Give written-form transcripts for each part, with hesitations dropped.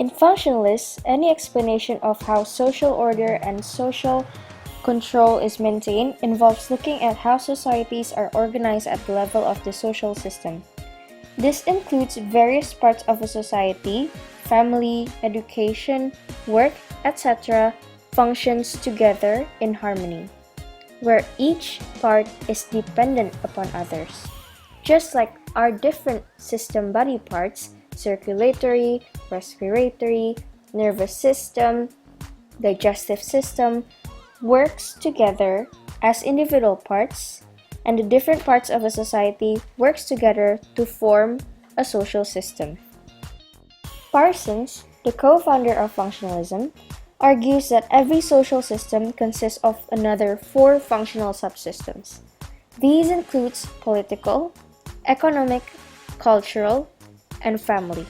In functionalists, any explanation of how social order and social control is maintained involves looking at how societies are organized at the level of the social system. This includes various parts of a society, family, education, work, etc., functions together in harmony, where each part is dependent upon others. Just like our different system body parts, circulatory, respiratory, nervous system, digestive system, works together as individual parts, and the different parts of a society works together to form a social system. Parsons, the co-founder of functionalism, argues that every social system consists of another 4 functional subsystems. These include political, economic, cultural, and family.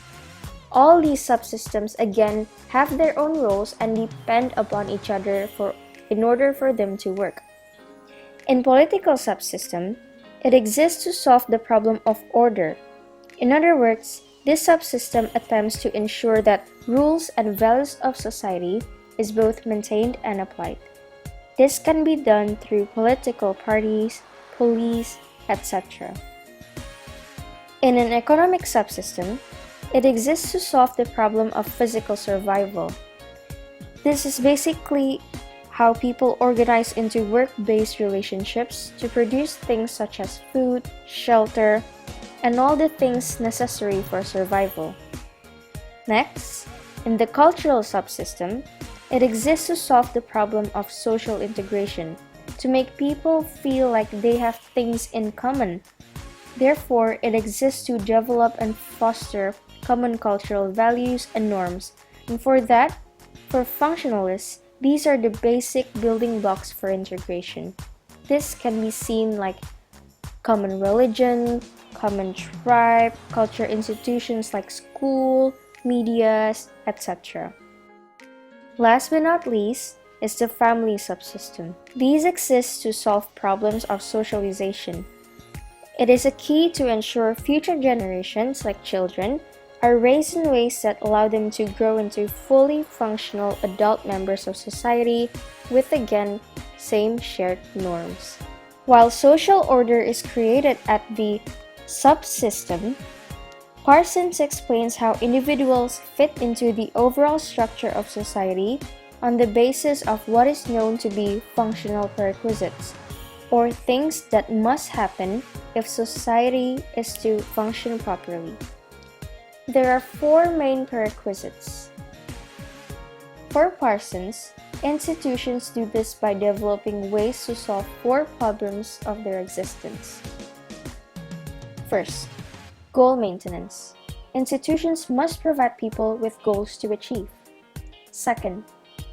All these subsystems again have their own roles and depend upon each other in order for them to work. In political subsystem, it exists to solve the problem of order. In other words, this subsystem attempts to ensure that rules and values of society is both maintained and applied. This can be done through political parties, police, etc. In an economic subsystem, it exists to solve the problem of physical survival. This is basically how people organize into work-based relationships to produce things such as food, shelter, and all the things necessary for survival. Next, in the cultural subsystem, it exists to solve the problem of social integration, to make people feel like they have things in common. Therefore, it exists to develop and foster common cultural values and norms, and for functionalists, these are the basic building blocks for integration. This can be seen like common religion, common tribe, culture institutions like school, medias, etc. Last but not least is the family subsystem. These exist to solve problems of socialization. It is a key to ensure future generations, like children, are raised in ways that allow them to grow into fully functional adult members of society with, again, same shared norms. While social order is created at the subsystem, Parsons explains how individuals fit into the overall structure of society on the basis of what is known to be functional prerequisites, or things that must happen if society is to function properly. There are 4 main prerequisites. For Parsons, institutions do this by developing ways to solve 4 problems of their existence. First, goal maintenance. Institutions must provide people with goals to achieve. Second,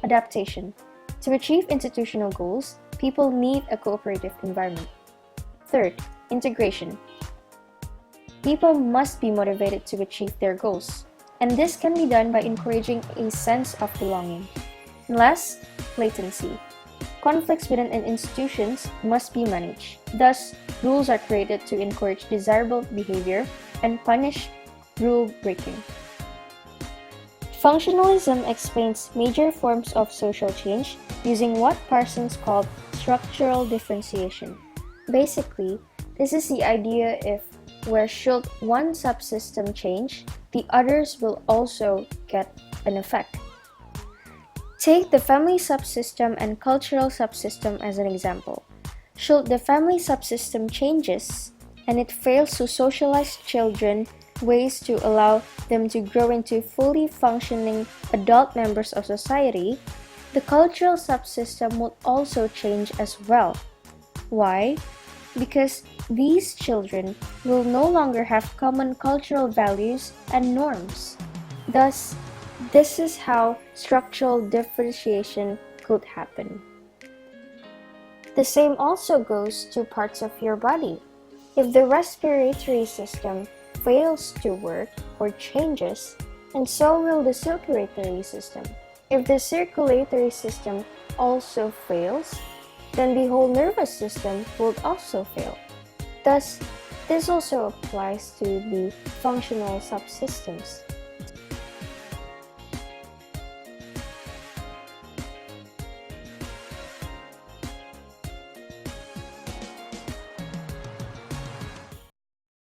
adaptation. To achieve institutional goals, people need a cooperative environment. Third, integration. People must be motivated to achieve their goals, and this can be done by encouraging a sense of belonging. And last, latency. Conflicts within an institution must be managed. Thus, rules are created to encourage desirable behavior and punish rule breaking. Functionalism explains major forms of social change using what Parsons called structural differentiation. Basically, this is the idea if where should one subsystem change, the others will also get an effect. Take the family subsystem and cultural subsystem as an example. Should the family subsystem changes and it fails to socialize children ways to allow them to grow into fully functioning adult members of society, the cultural subsystem will also change as well. Why? Because these children will no longer have common cultural values and norms. Thus, this is how structural differentiation could happen. The same also goes to parts of your body. If the respiratory system fails to work or changes, and so will the circulatory system. If the circulatory system also fails, then the whole nervous system will also fail. Thus, this also applies to the functional subsystems.